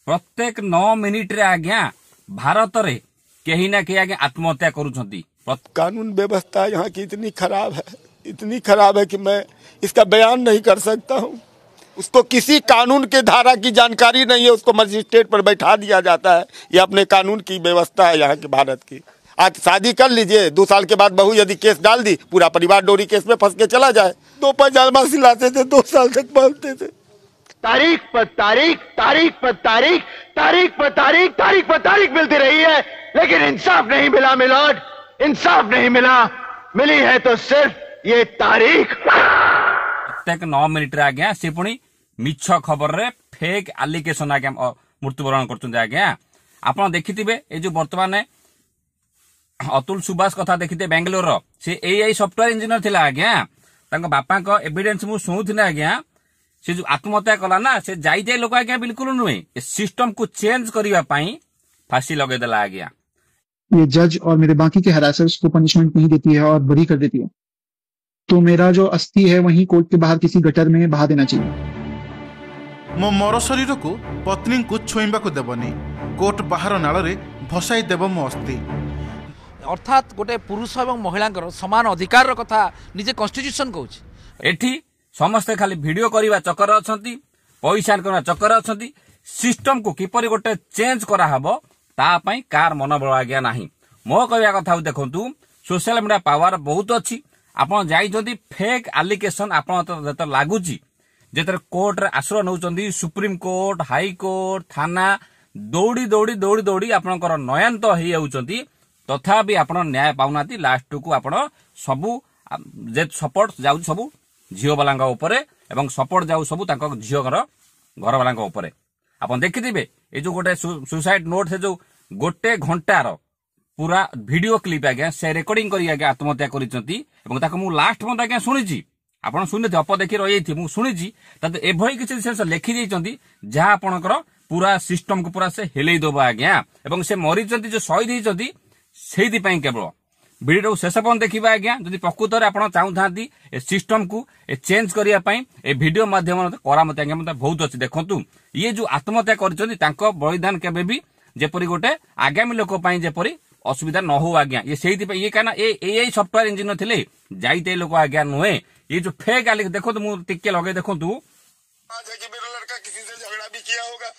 प्रत्येक 9 मिनिट रे आज्ञा भारत रे कहीं ना कहीं आज्ञा आत्महत्या करुछंती। कानून व्यवस्था यहाँ की इतनी खराब है कि मैं इसका बयान नहीं कर सकता हूँ। उसको किसी कानून के धारा की जानकारी नहीं है, उसको मजिस्ट्रेट पर बैठा दिया जाता है। ये अपने कानून की व्यवस्था है यहाँ के भारत की। आज शादी कर लीजिए, 2 साल के बाद बहू यदि केस डाल दी, पूरा परिवार डोरी केस में फंस के चला जाए। 2 पैजामा सिलाते थे, 2 साल तक बांधते थे। तारीख पर तारीख, तारीख पर तारीख, तारीख पर तारीख, तारीख पर तारीख मिलती रही है, लेकिन इंसाफ नहीं मिला मिलोड, इंसाफ नहीं मिला। मिली है तो सिर्फ ये तारीख। प्रत्येक 9 मिनिट रे आज्ञा से पुणी मिछ खबर रे फेक एलिगेशन आज्ञा मृत्युवरण करछन आज्ञा। आपण देखिथिबे ए जो वर्तमान अतुल सुभाष कथा देखिते बेंगलोर से एआई सॉफ्टवेयर इंजीनियर थिला आज्ञा। तांको बापा को एविडेंस मु सुनुथिना आज्ञा। से जो आत्महत्या कला ना से जाई लोक आज्ञा बिल्कुल नुहे, ए सिस्टम को चेंज करिवा पई फांसी लगे देला आज्ञा। ये जज और मेरे बाकी के हरासर्स को पनिशमेंट नहीं देती है और बरी कर देती है, तो मेरा जो अस्थि है वहीं कोर्ट के बाहर किसी गटर में बहा देना चाहिए। मो मर शरीर को पत्नी को छुईबा को देवनी, कोर्ट बाहर नाल रे भसाई देव मो अस्थि। अर्थात गोटे पुरुष और महिला समान अधिकार कथा निजे कॉन्स्टिट्यूशन कहूँ। एठी समस्ते खाली वीडियो करवा चक्कर अछंती, पैसा करवा चक्कर अछंती। सिस्टम को किपरि गोटे चेंज करा हबो ता पई कार मनोबल आज्ञा नाही। मो कहया कथा देखंतु, सोशल मीडिया पावर बहुत अछि। आपण जाइछंती फेक एलिगेशन आपण जत लागुची, जेतर कोर्ट रे आश्रय नउचंदी, सुप्रीम कोर्ट, हाई कोर्ट, थाना दौड़ी दौड़ी दौड़ी दौड़ी आपणकर नयंत हेई आउचंती, तथापि आपण न्याय पाउनाती। लास्ट को आपण सबु जे सपोर्ट जाउ सबु झियो वाला उपरे एवं सपोर्ट जाउ सबु तांको झियो घर वाला उपरे। आपण देखिथिबे ए जो गोटे सुसाइड नोट से जो गोटे घंटार पूरा वीडियो क्लिप आज्ञा से रेकर्डिंग करी आज्ञा आत्महत्या करिसंती। एवं ताको मु लास्ट मत आज्ञा सुनिची, आपण सुनिथे अप देखि रही मु सुनिची। तते एभई किछि से लिखि दैचंती जहा आपणकर पूरा सिस्टम को पूरा से हेलै दबो आज्ञा। एवं से मरिचंती जो शहीद हिचंती सेहि पई केवल वीडियो शेष पर्यंत देखिबा आज्ञा। जदि प्रकृत रे आपण चाहुथांती ए सिस्टम को ए चेंज करिया पई ए वीडियो माध्यम करामत आज्ञा मते बहुत अछि। देखंतु ये जो आत्महत्या करिसंती तांको बलिदान केबे भी जेपरि गोटे आगामी लोक पई जेपरि असुविधा न हो आज्ञा। ये सेहि पई ये काना एआई सॉफ्टवेयर इंजीनियर थिले जाईते लोक आज्ञा नुहे। ये जो फेक आलिक देखो तो मु टिके लगे देखंतु, आज है कि मेरा लड़का किसी से झगड़ा भी किया होगा,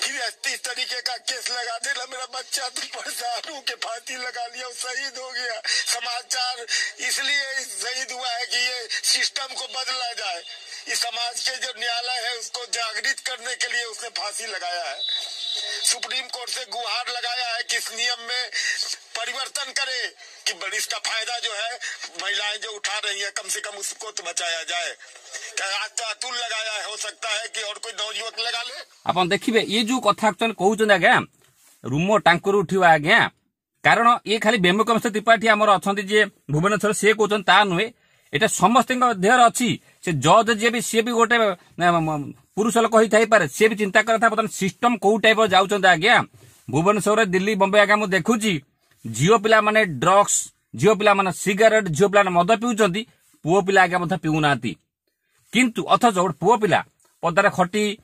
फिर इस तरीके का केस लगा देना। मेरा बच्चा तो परेशान हूँ कि फांसी लगा लिया, शहीद हो गया। समाचार इसलिए शहीद हुआ है कि ये सिस्टम को बदला जाए। इस समाज के जो न्यायालय है उसको जागृत करने के लिए उसने फांसी लगाया है। सुप्रीम कोर्ट से गुहार लगाया है कि इस नियम में परिवर्तन करे कि इसका फायदा जो है महिलाएं जो उठा रही है कम से कम उसको तो बचाया जाए। क्या आज तो अतुल लगाया है, हो सकता है कि और कोई नवयुवक लगा ले। आपण देखिबे ये जो कथा एक्चुअली कहउछन आज्ञा रूमो टांकर उठिवा आज्ञा। कारण ये खाली बेमुकमस्थ त्रिपाठी हमर अछंती जे भुवनेश्वर से कहउछन ता नुहे, एटा समस्त देहर अछि। से जज जे भी से भी गोटे पुरुष लोक होई थाई पारे, से भी चिंता करता बतन सिस्टम को टाइप जाउछन आज्ञा। भुवनेश्वर दिल्ली बम्बे आज्ञा मु देखुची झियो पिला माने ड्रग्स, झियो पिला माने सिगारेट, झियो पिला मद पिउचंती, पुओ पिला आज्ञा मध पिउनाती। किंतु अथच पुओ पिला पदारे खटी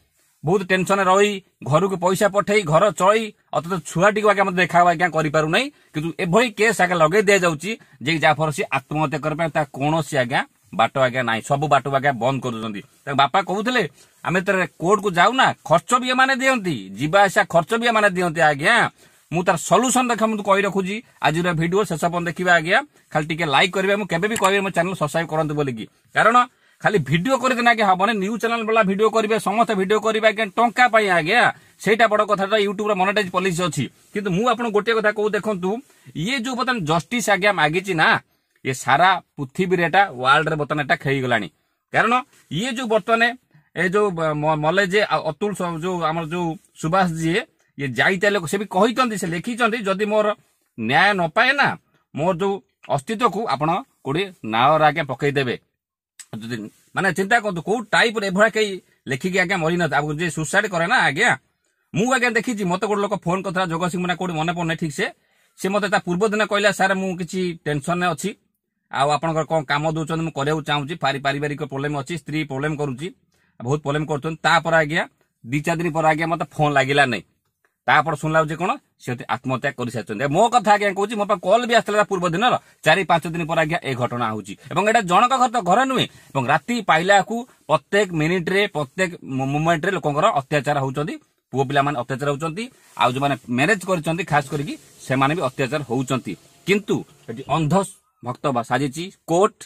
बहुत टेंशन रही घर को पैसा पठे घर चलई अथच छुआटी को आज्ञा देखा आज्ञा करू नहीं। किंतु एभई केस आज्ञा लगे दि जाउची जे जाफर से आत्महत्या करबे ता कोनोसी आज्ञा बाट आज्ञा नाही, सब बाट आज्ञा बंद कर दउचंती। बापा कहउथले आमे तर कोर्ट को जाउ ना, खर्च भी माने दियंती, जीवा आशा खर्च भी माने दियंती आज्ञा। मु तार सॉल्यूशन देखा मु कहि रखुजी। आज वीडियो शेष पर्यंत देखिबा आज्ञा। खाली टिके लाइक करबे, मु केबे भी कहबे मो चैनल सब्सक्राइब करंतु बोली कि, कारण खाली वीडियो कर देना आज्ञा हबने। न्यूज चैनल वाला वीडियो करिवे, समस्त वीडियो करिवे आज्ञा टंका पई आज्ञा। सेटा बड़ कथा यूट्यूब रे मोनेटाइज पॉलिसी अछि। किंतु मु आपन गोटे कथा कहू देखंतु, ये जो बतन जस्टिस आज्ञा मागिची ना, ये सारा पृथ्वी रेटा वर्ल्ड रे बतन एटा खई गलानी। कारण ये जो बर्तमान ए जो मले जे अतुल जो हमर जो सुभाष जी ये जाईते लोक से भी कहितंती, से लिखिचंती जदि मोर न्याय न पाए ना मोर जो अस्तित्व को आपण कोडी नावर आज्ञा पकई देबे। माने चिंता करतु को टाइप रे एभरा कई लिखिकी आज्ञा मरी न अब जे सुसाइड करे ना आज्ञा। मु आज्ञा देखिची मते गोटे लोक फोन करथरा जोग सिंह मना कोडी मने पड़ने ठीक से मते ता पूर्व दिन कहला सर मु किछि टेंशन ने अछि आपंकर कौन कम दौरान मुझे चाहूँगी पारिवारिक प्रोब्लेम अच्छी स्त्री प्रोब्लेम करुच्ची बहुत प्रोब्लेम कर आज्ञा 2-4 दिन पर आज्ञा मत फोन लगिला नहीं तापर शुणला कौन से आत्महत्या कर सारी मो कथा आज्ञा कहूँ मो कल भी आसला पूर्व दिन 4-5 दिन पर आज्ञा ए घटना होची जनक घर तो घर नुहे राति पाइला प्रत्येक मिनिट रे प्रत्येक मोमेंट रे लोक अत्याचार होती पुओ पिला माने अत्याचार होती आ जो मैंने मैरेज कर खास करके से भी अत्याचार होती किंतु अंध भक्त साजिची कोर्ट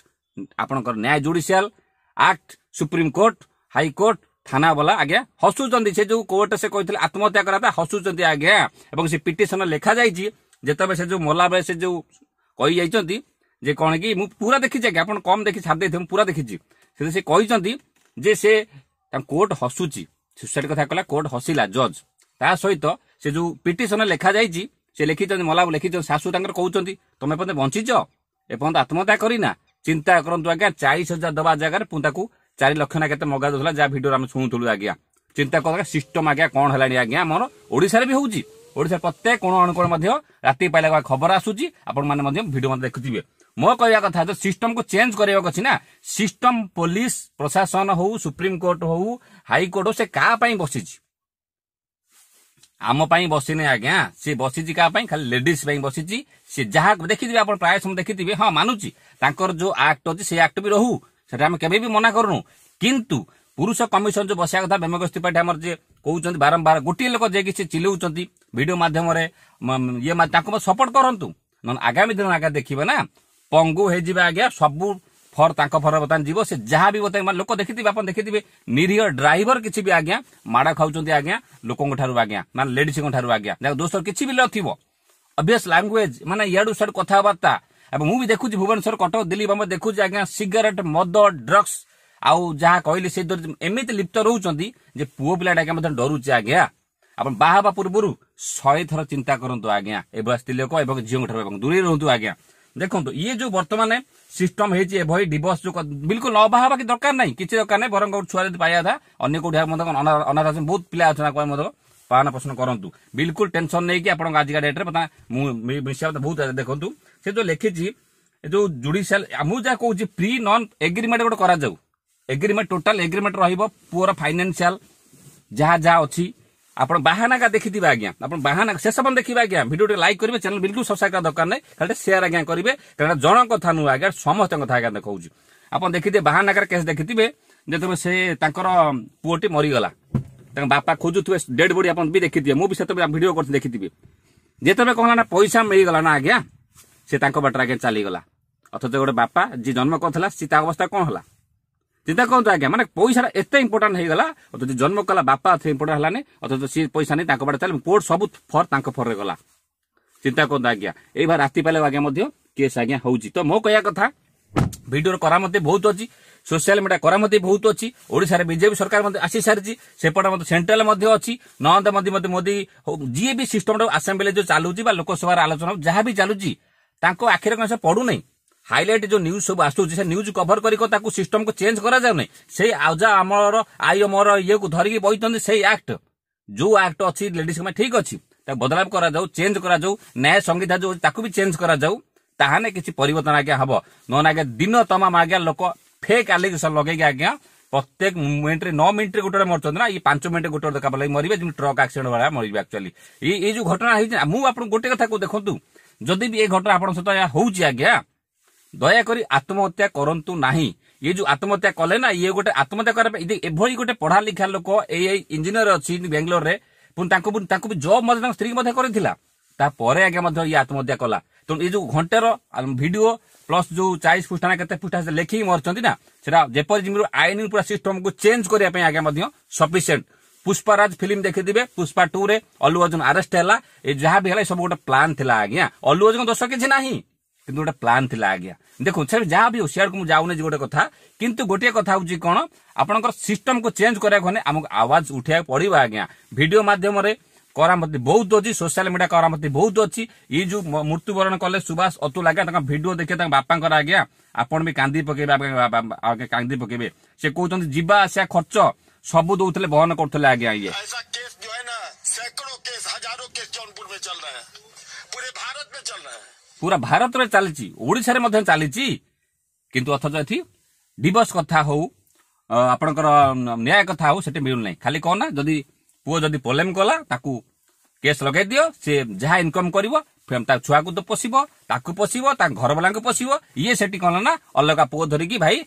आपणकर न्याय judicial act supreme court high court थाना वाला आज्ञा हसुचंदी से जो कोर्ट से कहते आत्महत्या करा हसुचंदी आज्ञा एवं से पिटिशन लिखा जाइए जिते से जो मोला बेले से जो कही जाइए जे कौन कि पूरा देखी आज्ञा आप कम देखी छाड़ दे पूरा देखी से कहते जे से कोर्ट हसुची सुसाइड कथा कला कोर्ट हसिला जज ता सहित से जो पिटिशन लिखा जाइए से लिखिं मला लिखिं शाशु कहते तुम एपते बंचीच एपर्त आत्महत्या करना चिंता करूँ आज्ञा 40,000 दबा जगह पुणी 4 लाख ना के मगा दूसरा जहाँ भिडियो आम शुणुलु आज्ञा चिंता कर सिस्टम आज्ञा कौन है आज्ञा मोर ओडिशा भी होची ओडिशा प्रत्येक कोण अनुकोण राति पाइला खबर आसूची आपण माने भिडियो मत देखुथिबे मो कहया कथा जो सिस्टम को चेंज करबाक अछि ना सिस्टम पुलिस प्रशासन हो सुप्रीम कोर्ट हो हाई कोर्ट हो से का पई बसिची आम पाई बसिने आज्ञा सी बसिची का पई खाली लेडीज पई बसिची से जहाँ देखिथिबे आपण प्राय समय देखिथिबे हां मानुची तांकर जो एक्ट अछि से एक्ट भी रहू सेटा हम केबे भी मना करनु किंतु पुरुष कमिशन जो बसिया कथा बेमगस्ती पार्टी हमर जे कहउचंती बारंबार गोटी लोक जे कि चिल्लाउचंती वीडियो माध्यम रे ये ताको सपोर्ट करंतु न आगामी दिन आगे देखिबे ना पंगु हे जिबे आज्ञा सब फर तांको फर बतन जीवो से जहाँ भी बता लोक देखिथिबे आपण देखिथिबे निरीह ड्राइवर किछि भी आज्ञा माडा खाउचंती आज्ञा लोकन ठारू आज्ञा माने लेडीज को ठारू आज्ञा जा दोस्तर किछि भी लथिबो ऑब्वियस लैंग्वेज माने याडू सड कथा बार्ता अब मु भी देखुची भुवनेश्वर कटक दिल्ली बम्बे देखुची आज्ञा सिगरेट मद ड्रग्स आउ जहाँ कहली से एमती लिप्त रोचंती जे पुओ पिलाटा आज्ञा डरुचे आज्ञा आपण बाहा पूर्व 100 थर चिंता करंतु आज्ञा एभा स्त्री लोक एवं झील ठार दूरी रहतु आज्ञा देखो ये जो बर्तमान सिस्टम है डिवोर्स जो बिल्कुल न बाहा कि दरकार नहीं किसी दरकार नहीं बरं छुआ पाया था अन्य कौट अनाथ बहुत पिला अच्छा पालन पोषण करूँ बिल्कुल टेंशन नहीं कि आजिका डेट में बहुत देखु से जो लिखी जो जुडिशियल मुझे कहूँ प्री नॉन एग्रीमेंट गोटे करा agreement total agreement poor financial जहाँ जहाँ अच्छी आप बाहाना देखिए आज्ञा आप बाहाना शेष देखिए आज्ञा वीडियो लाइक करेंगे चैनल बिल्कुल सब्सक्राइब दरकार नहीं खाली शेयर आज्ञा करेंगे कारण जन कथा नुह आज्ञा समस्त कथा आज्ञा देखा आप देखिए बाहाना केस देखिए जो से पुओटी मरीगला बापा खोजुवे डेड बॉडी आप भी देखिए मुझे वीडियो कर देखिए जिते कहला पैसा मिलगला ना आज्ञा से बाटर आज्ञा चलीगला अथच गोटे बापा जी जन्म करता सी अवस्था कौन है चिंता करते आज्ञा माने पैसा एत इंपोर्टाट हो गला अथच जन्म कला बापा इंपोर्टाट है अथच सी पैसा नहीं बाटे चल कोर्ट सब फर फर गला चिंता करते आज्ञा ये राति पाले आज्ञा केस आज्ञा हो तो मो कहया कथा वीडियो करामती बहुत अच्छी सोशल मीडिया करामती बहुत अच्छी ओडिशा बीजेपी सरकार आसी सारी सेपटे सेंट्रल अच्छी नरेंद्र मोदी जी भी सिस्टम आसेम्बली जो चलुची लोकसभा आलोचना जहाँ भी चलुची आखिर कौन से पड़ू नहीं हाइलाइट जो न्यूज सब आसूची से न्यूज कभर कर सिस्टम को चेंज करा जाउ नहीं से आजा आमर आई मोर ये को धरिकी बही से एक्ट जो एक्ट अच्छी लेडीज ठीक अच्छी बदलाव करा जाऊ चेंज करा जाऊ न्याय संहिता जो ताकू भी चेंज करा जाऊ ताहाने किसी परिवर्तन आज्ञा हम नन आज्ञा दिन तमाम आज्ञा लोक फेक एलिगेशन लगे आज्ञा प्रत्येक मिनिट 9 मिनिट गोटे मरते ना ये 5 मिनिट गोटे देखा पाले मरवे ट्रक एक्सीडेंट वाला मरवे एक्चुअली ये जो घटना है मुझे गोटे कथा को देखु जदि भी ये घटना आप सहित होउची आज्ञा दयाकोरी आत्महत्या करंतु नाही ये जो आत्महत्या कले ना ये गोटे आत्महत्या करे गोटे पढ़ा लिखा लोक इंजीनियर अच्छी बेंगलोर रे भी जॉब स्त्री तापर आज्ञा ये आत्महत्या कला तो ये जो घंटेर वीडियो प्लस जो 40 फुटा ना केते फुटा से लेखिक मरचंती ना सेटा जेपर जिमरो आईन पूरा सिस्टम को चेंज करिया पे आज्ञा सफिशिएंट पुष्पाराज फिल्म देखिथिबे पुष्पा 2 रे अल्लू अर्जुन अरेस्ट हैला ए जहाँ भी हैला सब गोटे प्लान थिला आज्ञा अल्लू अर्जुन दोष किछि नाही किंतु गोटे प्लान थिला आज्ञा देखो से जहाँ भी होशियार को जाऊने गोटे कथा किंतु गोटे कथा हूँ कौन आपनकर सिस्टम को चेंज करा आमको आवाज उठा पड़ो आज्ञा वीडियो माध्यम करामती बहुत अच्छी सोशल मीडिया करामती बहुत अच्छी ये जो मृत्युवरण कले सुभाष अतुल आज्ञा वीडियो देखिए बापा आज्ञा आपण भी कांदी पकेबे कांदी पकेबे से कहते जीवा आसिया खर्च सब दौले बहन करते आज्ञा ये ऐसा केस जो है ना सैकड़ों केस हजारों केस जौनपुर में चल रहे हैं पूरे भारत में चल रहे हैं पूरा भारत में चली ओडिशा रे चली किंतु अथच एथि डिवोर्स कथा हो आपणकर न्याय कथा हो सेठी मिलु नै खाली कोन ना जदी पुओ जदी प्रॉब्लम कला ताकू केस लगे दियो से जहा इनकम करिवो फिर ता छुआ को तो पोसिबो ताकू पोसिबो ता घर वाला को पोसिबो ये सेठी कोन ना अलगा पुओ धरि की भाई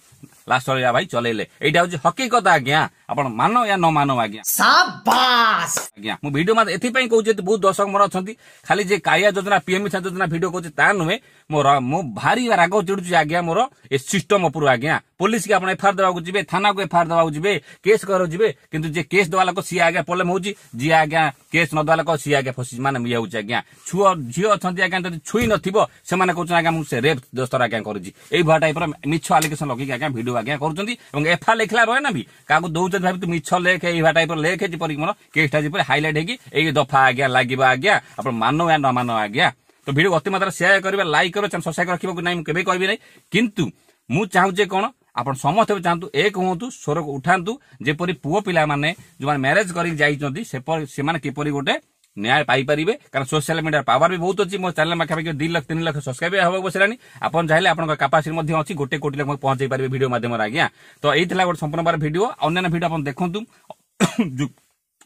लास्ट या भाई चलेले एटा हो हकीकत आज्ञा आपण मानो या न मानो आज्ञा शाबाश आज्ञा मु वीडियो मा एथि पई कहू जे बहुत दर्शक मोर अछंती खाली जे काया योजना पीएम किसान योजना वीडियो कहू ता नुहे मो भारी राग चिड़ुची आज्ञा मोर ए सिस्टम उपर आज्ञा पुलिस के आपण एफआईआर देवा जिबे थाना को एफआईआर देवा जिबे केस करो जिबे किंतु जे केस देवा लोक सी आज्ञा प्रॉब्लम होउची जी आज्ञा केस न देवा लोक सी आज्ञा फसी माने ये होउची आज्ञा छुआ झियो अछंती आज्ञा जदी छुई नथिबो से माने कहउछ आज्ञा मु से रेप दोस्तर आज्ञा करूची एई भा टाइप रो मिछ एलिगेशन लगी आज्ञा वीडियो आज्ञा करूचंती एवं एफआईआर लिखला रहे ना भी काको दउछ भाबी तू मिछ लेख एई भा टाइप रो लेख जे परि मोर केसटा जे परि हाइलाइट हेकी एई दफा आज्ञा लागिबा आज्ञा आपण मानो या न मानो आज्ञा तो वीडियो अति मात्रा शेयर करिबा लाइक करो चैनल सब्सक्राइब रखिबो नै मु केबे कहबी नै किंतु मु चाहू जे कोन आपण समस्त चाहतु एक होतु स्वर को उठांतु जेपरि पुओ पिला माने जो माने मैरिज करी जाइचंती से माने केपरि गोटे न्याय पाई परिबे कारण सोशल मीडिया पावर भी बहुत अछि मो चैनल में खाबे 2 लाख 3 लाख सब्सक्राइब हबो बसलानी आपण चाहिले आपण कैपेसिटी मध्ये अछि गोटे कोटी लाख पहुंचै परिबे वीडियो माध्यम आज्ञा तो एइथिला गोटे संपूर्ण बार वीडियो अन्य वीडियो आपण देखंतु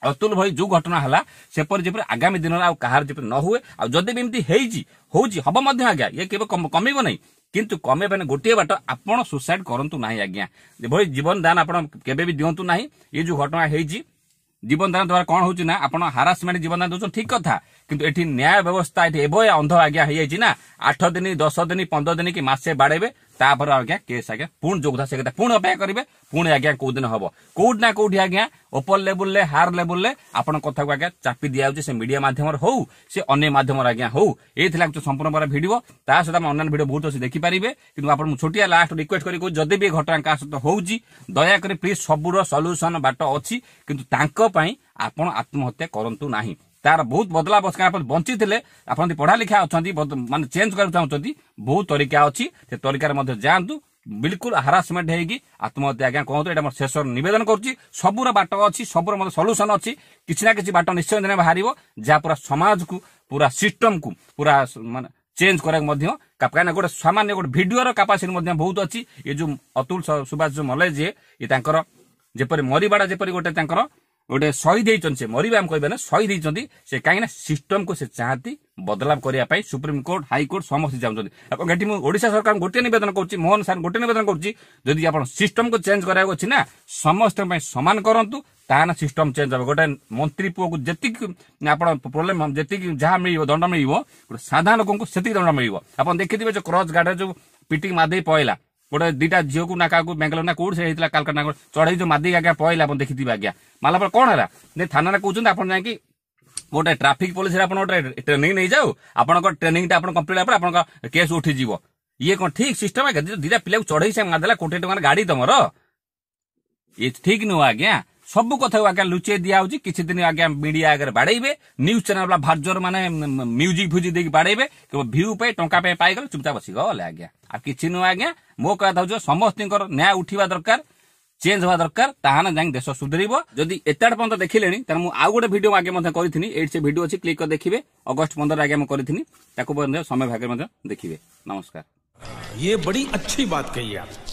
अतुल भाई जो घटना हला सेपर जेपर आगामी दिन आ कहार जेपर न हुए आ जदि भी एमती हेजी होजी हबो मध्ये आज्ञा ये केबे कमेबो नै किंतु कमे बने गोटे बाट आपण सुसाइड करंतु नाही आज्ञा भाई जीवन दान आपण केबे भी दियंतु नाही ये जो घटना हेजी जीवन दान द्वारा कौन होची ना आपण हारासमेंट जीवन दान दोछ ठीक कथा किंतु एठी न्याय व्यवस्था एठी एबो अंध आज्ञा हे जायछि ना 8 दिन 10 दिन 15 दिन की मासे बाड़ेबे तापर आज्ञा केस आज्ञा पूर्ण जोगधा से कथा पूर्ण अपेक्षा करिवे पूर्ण आज्ञा को दिन हबो कोड ना कोठी आज्ञा ऊपर लेवल ले हार लेवल ले आपण कथा को आज्ञा चापी दिया होची से मीडिया माध्यम रे हो से अन्य माध्यम रे आज्ञा हो एथिला संपूर्ण बार वीडियो ता सदा हम ऑनलाइन वीडियो बहुत से देखि परिबे किंतु आपण छोटिया लास्ट रिक्वेस्ट करी को जदी भी घटना का सत होउची दया करी प्लीज सबुरो सॉल्यूशन बाट अछि किंतु तांको पई आपण आत्महत्या करंतु नाही तार बहुत बदला बस का बंची थे आप पढ़ा लिखा अच्छा माने चेंज कर चाहते बहुत तरीका अच्छी से तरीका जातु बिल्कुल हारासमेंट होगी आत्महत्या आज्ञा कहतु ये शेष नवेदन करुच्ची सबूर बाट अच्छी सबूर सल्यूशन अच्छी किसी ना किसी बाट निश्चय दिन बाहर जहाँ पूरा समाज को पूरा सिस्टम को पूरा माने चेंज करा कहीं गोटे सामान्य गोटे भिडियो कैपेसिटी बहुत अच्छी ये जो अतुल सुभाष जो मले जे ये जेपरी मरीबाड़ा जेपरी गोटे गोटे शहीद होती मरवा आम कह शहीद होती से कहीं सिस्टम को से चाहती बदलाव करने सुप्रीम कोर्ट हाईकोर्ट समस्त चाहते ओडिशा सरकार गोटे नवेदन कर मोहन सार गोटे नवेदन कर सिस्टम को चेंज कराया अच्छी ना समस्त सामान करूँ ताना सिस्टम चेंज हो गोटे मंत्री पुओ को जी प्रोब्लेम जी जहाँ मिल दंड मिल गोटे साधारण लोक से दंड मिल आप देखिए जो क्रॉस गार्ड जो पिटिंग मादे पहला गोटे 2टा झील को ना क्या बेंगलोर ना कौट से कालकाटा चढ़ई जो मादी आज्ञा पहला आप देखिए आज्ञा माला पर कौन है थाना कहते आप जाकि गोटे ट्राफिक पुलिस गोटे ट्रेनिंग नहीं जाऊ आप ट्रेनिंग कंप्लीट आप केस उठी ये कौन ठीक सिस्टम है 2टा पिला चढ़ई से मारदेला कोटी टंकार गाड़ी तुम ये ठीक नुह आज्ञा सब कथा आज्ञा लुचे दिया होची किछि दिन आज्ञा मीडिया आगे बाड़ेबे न्यूज चैनल वाला भाजर माने म्यूजिक फ्यूजिक देकी बाड़ेबे केवल व्यू पे टंका पे पाई गले चुपचाप बसी गले आज्ञा आ किछि नु आज्ञा मो कहता हो समस्तर न्याय उठिबा दरकार चेंज हवा दरकार ताहाना जाई देश सुधरिबो जदी एताड पर्यंत देखिलेनी त मु आ गोटे वीडियो आगे मध्ये करिथिनी एट से वीडियो अछि क्लिक कर देखिबे अगस्त 15 आगे मु करिथिनी ताको मध्ये समय भागे मध्ये देखिबे नमस्कार ये बड़ी अच्छी बात कही आप।